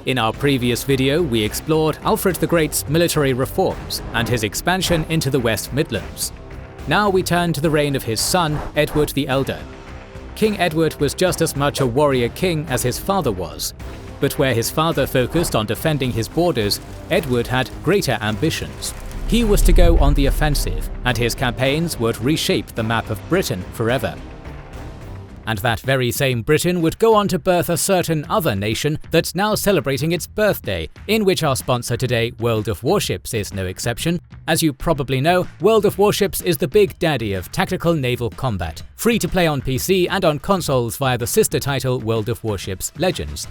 In our previous video, we explored Alfred the Great's military reforms and his expansion into the West Midlands. Now we turn to the reign of his son, Edward the Elder. King Edward was just as much a warrior king as his father was, but where his father focused on defending his borders, Edward had greater ambitions. He was to go on the offensive, and his campaigns would reshape the map of Britain forever. And that very same Britain would go on to birth a certain other nation that's now celebrating its birthday, in which our sponsor today, World of Warships, is no exception. As you probably know, World of Warships is the big daddy of tactical naval combat, free to play on PC and on consoles via the sister title World of Warships Legends.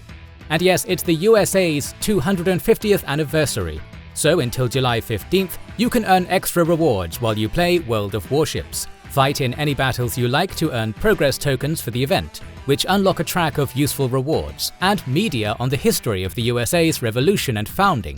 And yes, it's the USA's 250th anniversary, so until July 15th, you can earn extra rewards while you play World of Warships. Fight in any battles you like to earn progress tokens for the event, which unlock a track of useful rewards, and media on the history of the USA's revolution and founding.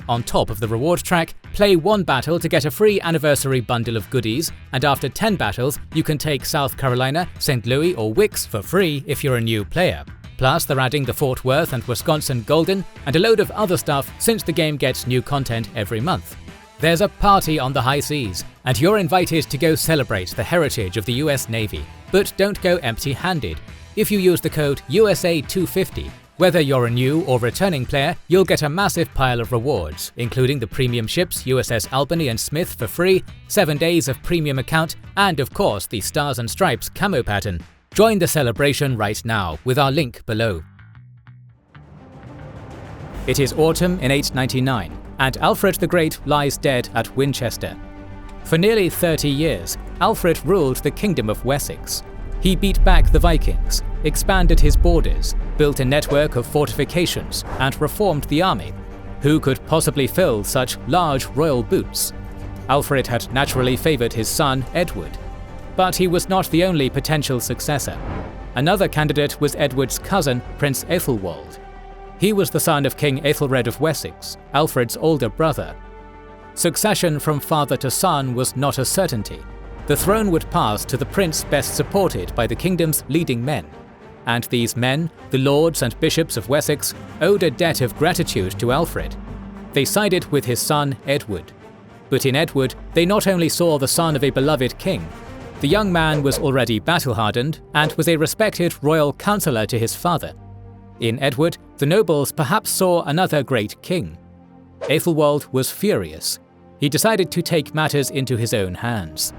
On top of the reward track, play one battle to get a free anniversary bundle of goodies, and after 10 battles, you can take South Carolina, St. Louis or Wicks for free if you're a new player. Plus, they're adding the Fort Worth and Wisconsin Golden, and a load of other stuff since the game gets new content every month. There's a party on the high seas, and you're invited to go celebrate the heritage of the US Navy. But don't go empty-handed. If you use the code USA250, whether you're a new or returning player, you'll get a massive pile of rewards, including the premium ships USS Albany and Smith for free, 7 days of premium account, and of course the Stars and Stripes camo pattern. Join the celebration right now with our link below. It is autumn in 899, and Alfred the Great lies dead at Winchester. For nearly 30 years, Alfred ruled the Kingdom of Wessex. He beat back the Vikings, expanded his borders, built a network of fortifications, and reformed the army. Who could possibly fill such large royal boots? Alfred had naturally favoured his son, Edward. But he was not the only potential successor. Another candidate was Edward's cousin, Prince Æthelwold. He was the son of King Æthelred of Wessex, Alfred's older brother. Succession from father to son was not a certainty. The throne would pass to the prince best supported by the kingdom's leading men. And these men, the lords and bishops of Wessex, owed a debt of gratitude to Alfred. They sided with his son, Edward. But in Edward, they not only saw the son of a beloved king. The young man was already battle-hardened and was a respected royal counsellor to his father. In Edward, the nobles perhaps saw another great king. Æthelwold was furious. He decided to take matters into his own hands.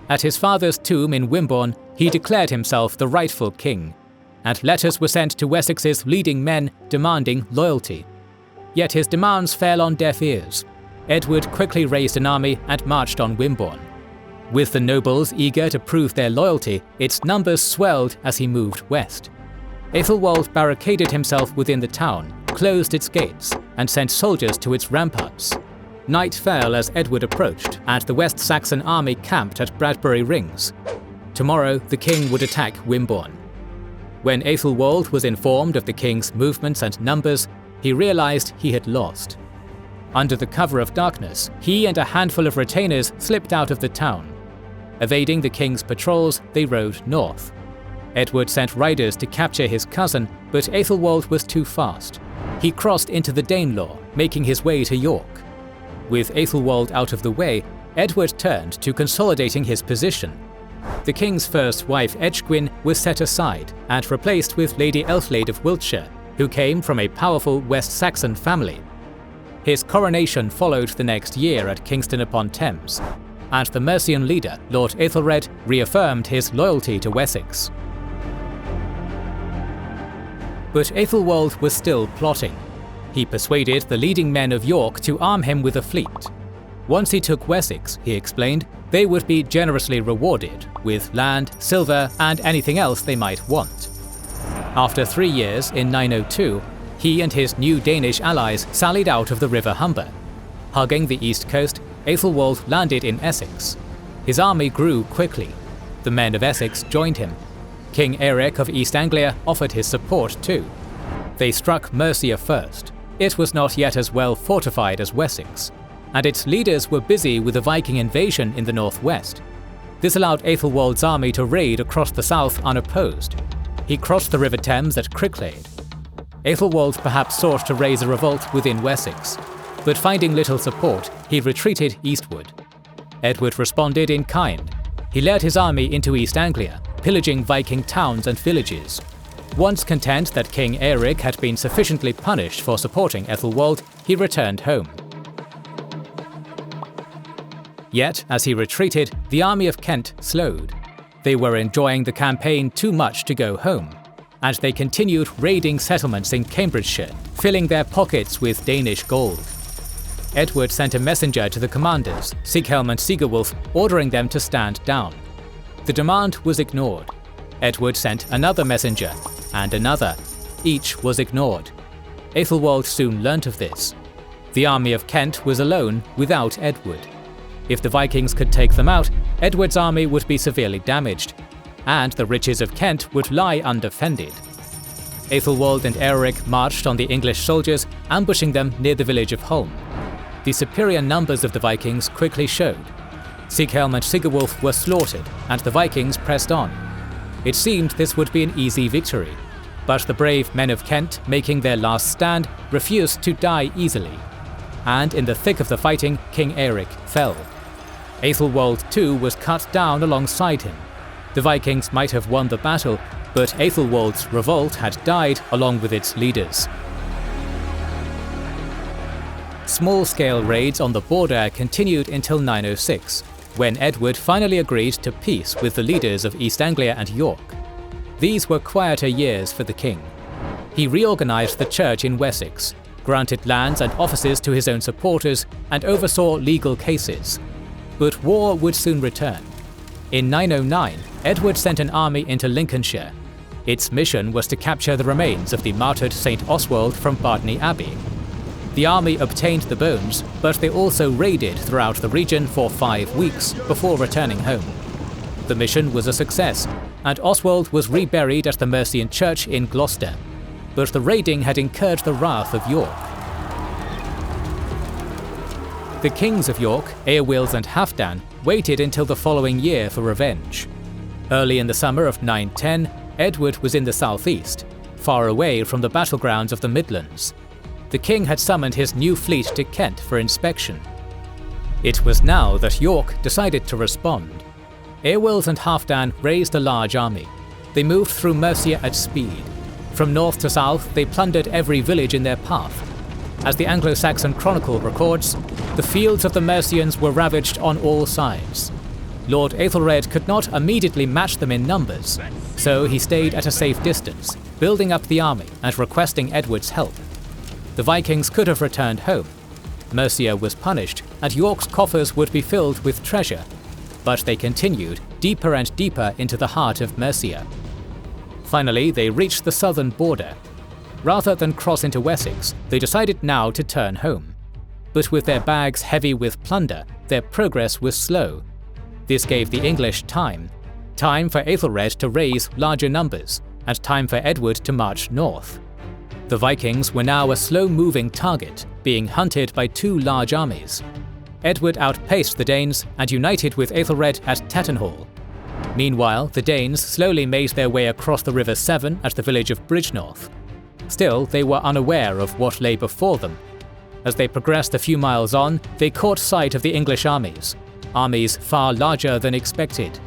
At his father's tomb in Wimborne, he declared himself the rightful king, and letters were sent to Wessex's leading men demanding loyalty. Yet his demands fell on deaf ears. Edward quickly raised an army and marched on Wimborne. With the nobles eager to prove their loyalty, its numbers swelled as he moved west. Æthelwold barricaded himself within the town, closed its gates, and sent soldiers to its ramparts. Night fell as Edward approached, and the West Saxon army camped at Bradbury Rings. Tomorrow, the king would attack Wimborne. When Æthelwold was informed of the king's movements and numbers, he realized he had lost. Under the cover of darkness, he and a handful of retainers slipped out of the town. Evading the king's patrols, they rode north. Edward sent riders to capture his cousin, but Æthelwold was too fast. He crossed into the Danelaw, making his way to York. With Æthelwold out of the way, Edward turned to consolidating his position. The king's first wife Edgwin was set aside and replaced with Lady Æthelflæd of Wiltshire, who came from a powerful West Saxon family. His coronation followed the next year at Kingston upon Thames, and the Mercian leader, Lord Æthelred, reaffirmed his loyalty to Wessex. But Æthelwold was still plotting. He persuaded the leading men of York to arm him with a fleet. Once he took Wessex, he explained, they would be generously rewarded with land, silver, and anything else they might want. After 3 years, in 902, he and his new Danish allies sallied out of the river Humber. Hugging the east coast, Æthelwold landed in Essex. His army grew quickly. The men of Essex joined him. King Eric of East Anglia offered his support too. They struck Mercia first. It was not yet as well fortified as Wessex, and its leaders were busy with a Viking invasion in the northwest. This allowed Æthelwold's army to raid across the south unopposed. He crossed the River Thames at Cricklade. Æthelwold perhaps sought to raise a revolt within Wessex, but finding little support, he retreated eastward. Edward responded in kind. He led his army into East Anglia, pillaging Viking towns and villages. Once content that King Erik had been sufficiently punished for supporting Æthelwold, he returned home. Yet, as he retreated, the army of Kent slowed. They were enjoying the campaign too much to go home, and they continued raiding settlements in Cambridgeshire, filling their pockets with Danish gold. Edward sent a messenger to the commanders, Sighelm and Sigurwulf, ordering them to stand down. The demand was ignored. Edward sent another messenger, and another. Each was ignored. Æthelwold soon learnt of this. The army of Kent was alone without Edward. If the Vikings could take them out, Edward's army would be severely damaged, and the riches of Kent would lie undefended. Æthelwold and Erik marched on the English soldiers, ambushing them near the village of Holme. The superior numbers of the Vikings quickly showed. Sighelm and Sigurwulf were slaughtered, and the Vikings pressed on. It seemed this would be an easy victory, but the brave men of Kent, making their last stand, refused to die easily. And in the thick of the fighting, King Erik fell. Æthelwold too was cut down alongside him. The Vikings might have won the battle, but Æthelwold's revolt had died along with its leaders. Small-scale raids on the border continued until 906, when Edward finally agreed to peace with the leaders of East Anglia and York. These were quieter years for the king. He reorganized the church in Wessex, granted lands and offices to his own supporters, and oversaw legal cases. But war would soon return. In 909, Edward sent an army into Lincolnshire. Its mission was to capture the remains of the martyred St. Oswald from Bardenay Abbey. The army obtained the bones, but they also raided throughout the region for 5 weeks before returning home. The mission was a success, and Oswald was reburied at the Mercian church in Gloucester. But the raiding had incurred the wrath of York. The kings of York, Æthelwold and Halfdan, waited until the following year for revenge. Early in the summer of 910, Edward was in the southeast, far away from the battlegrounds of the Midlands. The king had summoned his new fleet to Kent for inspection. It was now that York decided to respond. Æthelwold and Halfdan raised a large army. They moved through Mercia at speed. From north to south, they plundered every village in their path. As the Anglo-Saxon Chronicle records, the fields of the Mercians were ravaged on all sides. Lord Æthelred could not immediately match them in numbers, so he stayed at a safe distance, building up the army and requesting Edward's help. The Vikings could have returned home. Mercia was punished, and York's coffers would be filled with treasure, but they continued deeper and deeper into the heart of Mercia. Finally, they reached the southern border. Rather than cross into Wessex, they decided now to turn home. But with their bags heavy with plunder, their progress was slow. This gave the English time for Æthelred to raise larger numbers, and time for Edward to march north. The Vikings were now a slow-moving target, being hunted by 2 large armies. Edward outpaced the Danes and united with Æthelred at Tettenhall. Meanwhile, the Danes slowly made their way across the River Severn at the village of Bridgenorth. Still, they were unaware of what lay before them. As they progressed a few miles on, they caught sight of the English armies far larger than expected.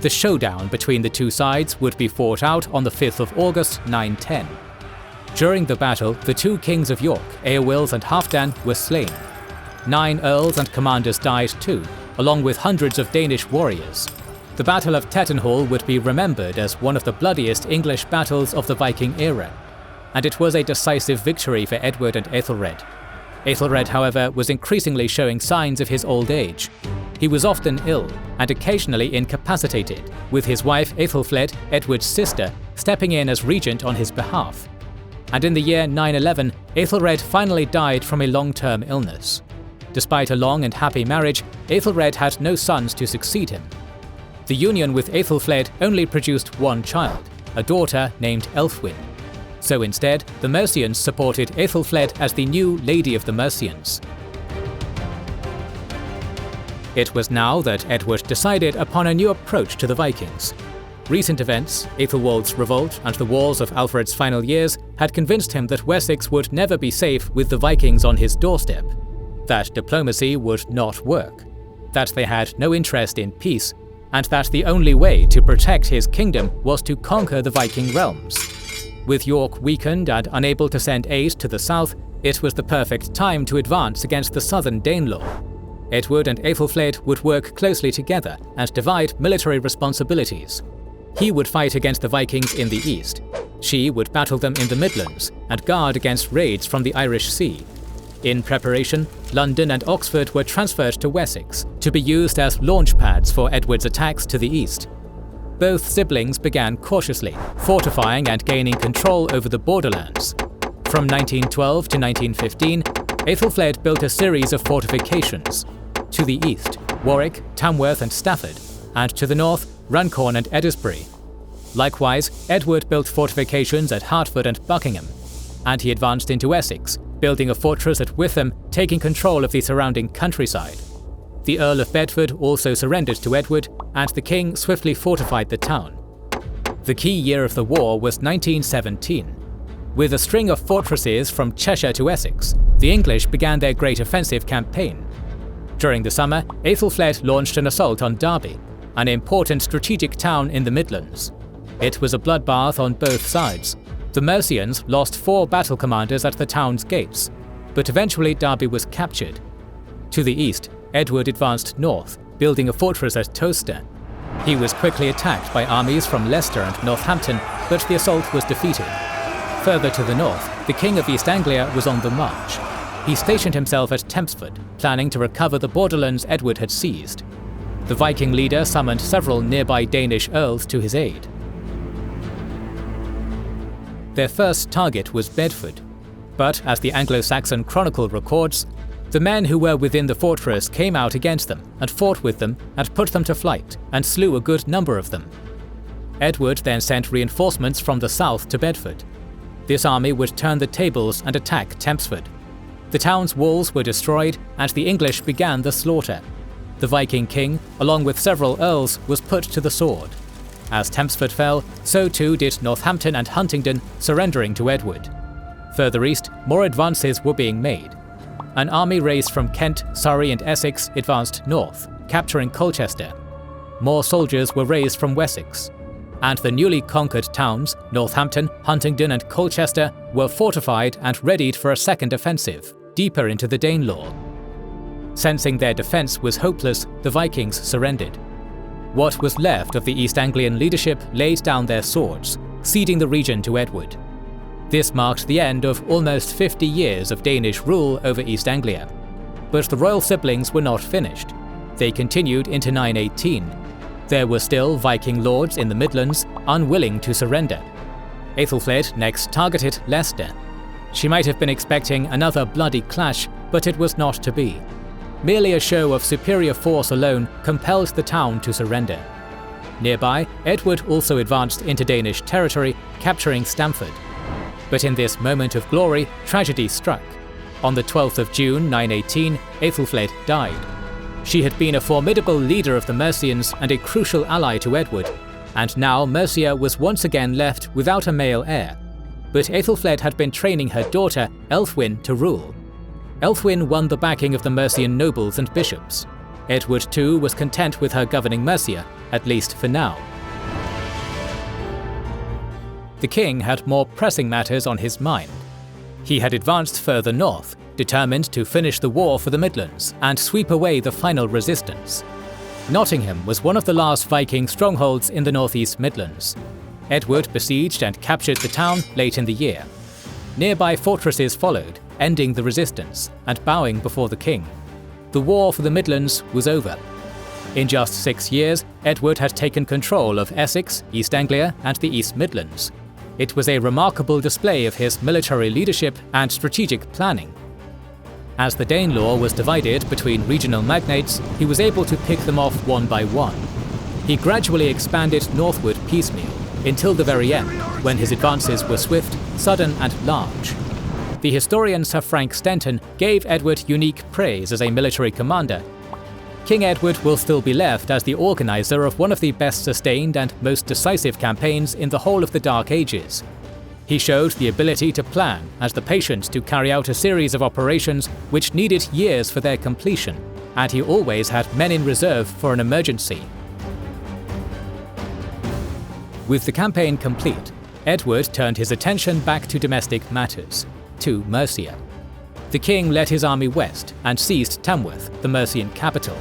The showdown between the two sides would be fought out on the 5th of August 910. During the battle, the 2 kings of York, Æthelwold and Halfdan, were slain. 9 earls and commanders died too, along with hundreds of Danish warriors. The Battle of Tettenhall would be remembered as one of the bloodiest English battles of the Viking era, and it was a decisive victory for Edward and Æthelred. Æthelred, however, was increasingly showing signs of his old age. He was often ill and occasionally incapacitated, with his wife Æthelflæd, Edward's sister, stepping in as regent on his behalf. And in the year 911, Æthelred finally died from a long-term illness. Despite a long and happy marriage, Æthelred had no sons to succeed him. The union with Æthelflæd only produced 1 child, a daughter named Ælfwine. So instead, the Mercians supported Æthelflæd as the new Lady of the Mercians. It was now that Edward decided upon a new approach to the Vikings. recent events, Æthelwold's revolt and the wars of Alfred's final years had convinced him that Wessex would never be safe with the Vikings on his doorstep, that diplomacy would not work, that they had no interest in peace, and that the only way to protect his kingdom was to conquer the Viking realms. With York weakened and unable to send aid to the south, it was the perfect time to advance against the southern Danelaw. Edward and Æthelflæd would work closely together and divide military responsibilities. He would fight against the Vikings in the east. She would battle them in the Midlands and guard against raids from the Irish Sea. In preparation, London and Oxford were transferred to Wessex to be used as launch pads for Edward's attacks to the east. Both siblings began cautiously, fortifying and gaining control over the borderlands. From 1912 to 1915, Æthelflæd built a series of fortifications. To the east, Warwick, Tamworth and Stafford, and to the north, Runcorn and Edisbury. Likewise, Edward built fortifications at Hertford and Buckingham, and he advanced into Essex, building a fortress at Witham, taking control of the surrounding countryside. The Earl of Bedford also surrendered to Edward, and the king swiftly fortified the town. The key year of the war was 1917. With a string of fortresses from Cheshire to Essex, the English began their great offensive campaign. During the summer, Æthelflæd launched an assault on Derby, an important strategic town in the Midlands. It was a bloodbath on both sides. The Mercians lost 4 battle commanders at the town's gates, but eventually Derby was captured. To the east, Edward advanced north, building a fortress at Towcester. He was quickly attacked by armies from Leicester and Northampton, but the assault was defeated. Further to the north, the King of East Anglia was on the march. He stationed himself at Tempsford, planning to recover the borderlands Edward had seized. The Viking leader summoned several nearby Danish earls to his aid. Their first target was Bedford, but as the Anglo-Saxon Chronicle records, the men who were within the fortress came out against them and fought with them and put them to flight and slew a good number of them. Edward then sent reinforcements from the south to Bedford. This army would turn the tables and attack Tempsford. The town's walls were destroyed and the English began the slaughter. The Viking king, along with several earls, was put to the sword. As Tempsford fell, so too did Northampton and Huntingdon, surrendering to Edward. Further east, more advances were being made. An army raised from Kent, Surrey and Essex advanced north, capturing Colchester. More soldiers were raised from Wessex. And the newly conquered towns, Northampton, Huntingdon and Colchester, were fortified and readied for a second offensive, deeper into the Danelaw. Sensing their defence was hopeless, the Vikings surrendered. What was left of the East Anglian leadership laid down their swords, ceding the region to Edward. This marked the end of almost 50 years of Danish rule over East Anglia. But the royal siblings were not finished. They continued into 918. There were still Viking lords in the Midlands, unwilling to surrender. Æthelflæd next targeted Leicester. She might have been expecting another bloody clash, but it was not to be. Merely a show of superior force alone compelled the town to surrender. Nearby, Edward also advanced into Danish territory, capturing Stamford. But in this moment of glory, tragedy struck. On the 12th of June 918, Æthelflæd died. She had been a formidable leader of the Mercians and a crucial ally to Edward, and now Mercia was once again left without a male heir. But Æthelflæd had been training her daughter, Ælfwine, to rule. Ælfwine won the backing of the Mercian nobles and bishops. Edward too was content with her governing Mercia, at least for now. The king had more pressing matters on his mind. He had advanced further north, determined to finish the war for the Midlands and sweep away the final resistance. Nottingham was one of the last Viking strongholds in the northeast Midlands. Edward besieged and captured the town late in the year. Nearby fortresses followed, ending the resistance and bowing before the king. The war for the Midlands was over. In just 6 years, Edward had taken control of Essex, East Anglia and the East Midlands. It was a remarkable display of his military leadership and strategic planning. As the Danelaw was divided between regional magnates, he was able to pick them off one by one. He gradually expanded northward piecemeal, until the very end, when his advances were swift, sudden and large. The historian Sir Frank Stenton gave Edward unique praise as a military commander. King Edward will still be left as the organizer of one of the best sustained and most decisive campaigns in the whole of the Dark Ages. He showed the ability to plan and the patience to carry out a series of operations which needed years for their completion, and he always had men in reserve for an emergency. With the campaign complete, Edward turned his attention back to domestic matters, to Mercia. The king led his army west and seized Tamworth, the Mercian capital.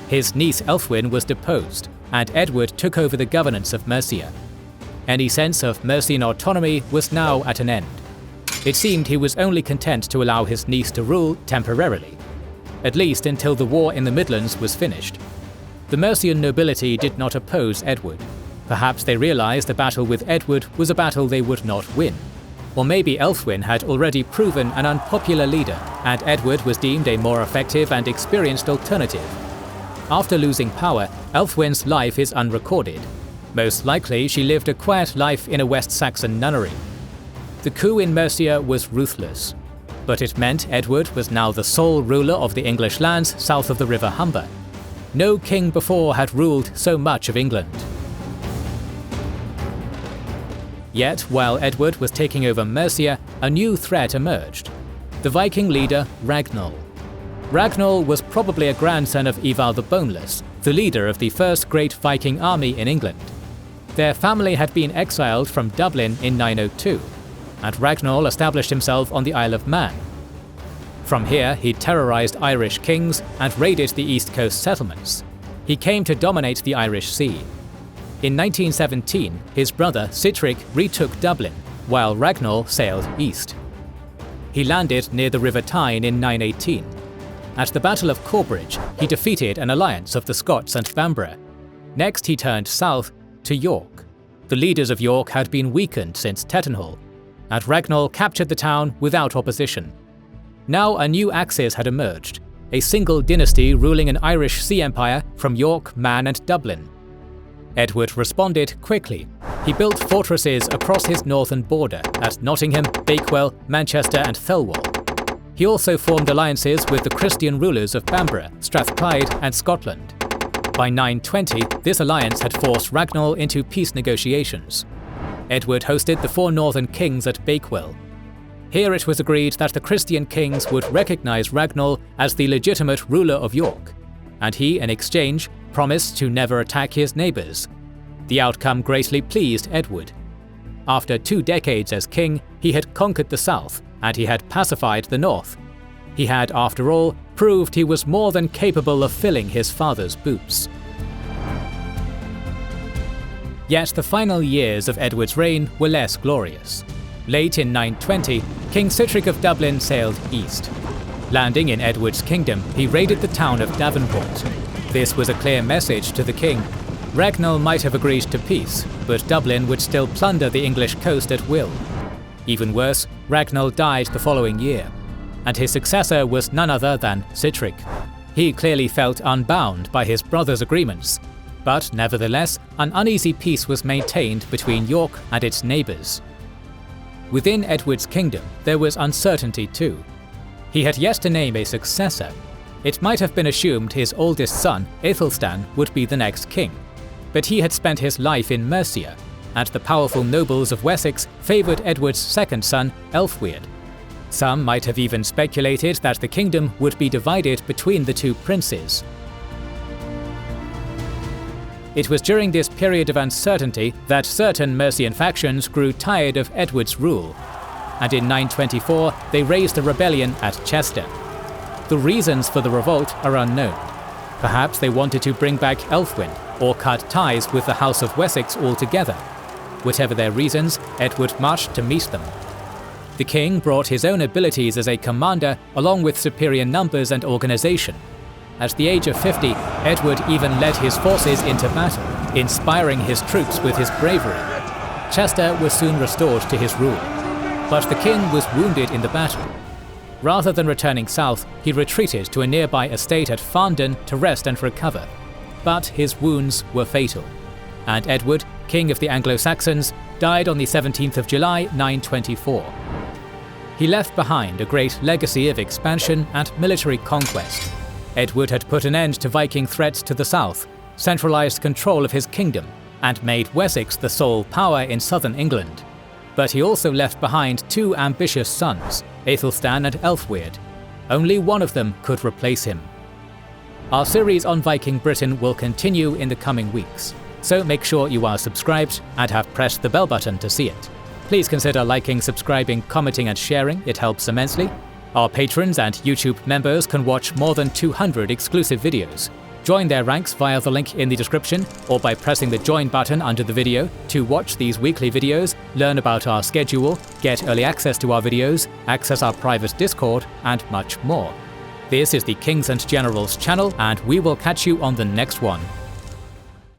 His niece Ælfwine was deposed, and Edward took over the governance of Mercia. Any sense of Mercian autonomy was now at an end. It seemed he was only content to allow his niece to rule temporarily, at least until the war in the Midlands was finished. The Mercian nobility did not oppose Edward. Perhaps they realized the battle with Edward was a battle they would not win. Or maybe Ælfwine had already proven an unpopular leader, and Edward was deemed a more effective and experienced alternative. After losing power, Ælfwine's life is unrecorded. Most likely she lived a quiet life in a West Saxon nunnery. The coup in Mercia was ruthless, but it meant Edward was now the sole ruler of the English lands south of the River Humber. No king before had ruled so much of England. Yet, while Edward was taking over Mercia, a new threat emerged: the Viking leader Ragnall. Ragnall was probably a grandson of Ivar the Boneless, the leader of the first great Viking army in England. Their family had been exiled from Dublin in 902, and Ragnall established himself on the Isle of Man. From here, he terrorized Irish kings and raided the East Coast settlements. He came to dominate the Irish Sea. In 1917, his brother Sitric retook Dublin, while Ragnall sailed east. He landed near the River Tyne in 918. At the Battle of Corbridge, he defeated an alliance of the Scots and Bamborough. Next he turned south to York. The leaders of York had been weakened since Tettenhall, and Ragnall captured the town without opposition. Now a new axis had emerged, a single dynasty ruling an Irish sea empire from York, Man and Dublin. Edward responded quickly. He built fortresses across his northern border at Nottingham, Bakewell, Manchester and Æthelwold. He also formed alliances with the Christian rulers of Bamborough, Strathclyde and Scotland. By 920, this alliance had forced Ragnall into peace negotiations. Edward hosted the 4 northern kings at Bakewell. Here it was agreed that the Christian kings would recognize Ragnall as the legitimate ruler of York, and he, in exchange, promised to never attack his neighbours. The outcome greatly pleased Edward. After 2 decades as king, he had conquered the south, and he had pacified the north. He had, after all, proved he was more than capable of filling his father's boots. Yet the final years of Edward's reign were less glorious. Late in 920, King Sitric of Dublin sailed east. Landing in Edward's kingdom, he raided the town of Davenport. This was a clear message to the king. Ragnall might have agreed to peace, but Dublin would still plunder the English coast at will. Even worse, Ragnall died the following year, and his successor was none other than Sitric. He clearly felt unbound by his brother's agreements, but nevertheless, an uneasy peace was maintained between York and its neighbours. Within Edward's kingdom, there was uncertainty too. He had yet to name a successor. It might have been assumed his oldest son, Æthelstan, would be the next king, but he had spent his life in Mercia, and the powerful nobles of Wessex favoured Edward's second son, Ælfweard. Some might have even speculated that the kingdom would be divided between the 2 princes. It was during this period of uncertainty that certain Mercian factions grew tired of Edward's rule, and in 924 they raised a rebellion at Chester. The reasons for the revolt are unknown. Perhaps they wanted to bring back Ælfwine, or cut ties with the House of Wessex altogether. Whatever their reasons, Edward marched to meet them. The king brought his own abilities as a commander along with superior numbers and organisation. At the age of 50, Edward even led his forces into battle, inspiring his troops with his bravery. Chester was soon restored to his rule, but the king was wounded in the battle. Rather than returning south, he retreated to a nearby estate at Farndon to rest and recover. But his wounds were fatal, and Edward, king of the Anglo-Saxons, died on the 17th of July 924. He left behind a great legacy of expansion and military conquest. Edward had put an end to Viking threats to the south, centralized control of his kingdom, and made Wessex the sole power in southern England. But he also left behind two ambitious sons, Æthelstan and Æthelwold. Only one of them could replace him. Our series on Viking Britain will continue in the coming weeks, so make sure you are subscribed and have pressed the bell button to see it. Please consider liking, subscribing, commenting and sharing, it helps immensely. Our patrons and YouTube members can watch more than 200 exclusive videos. Join their ranks via the link in the description or by pressing the join button under the video to watch these weekly videos, learn about our schedule, get early access to our videos, access our private Discord, and much more. This is the Kings and Generals channel, and we will catch you on the next one.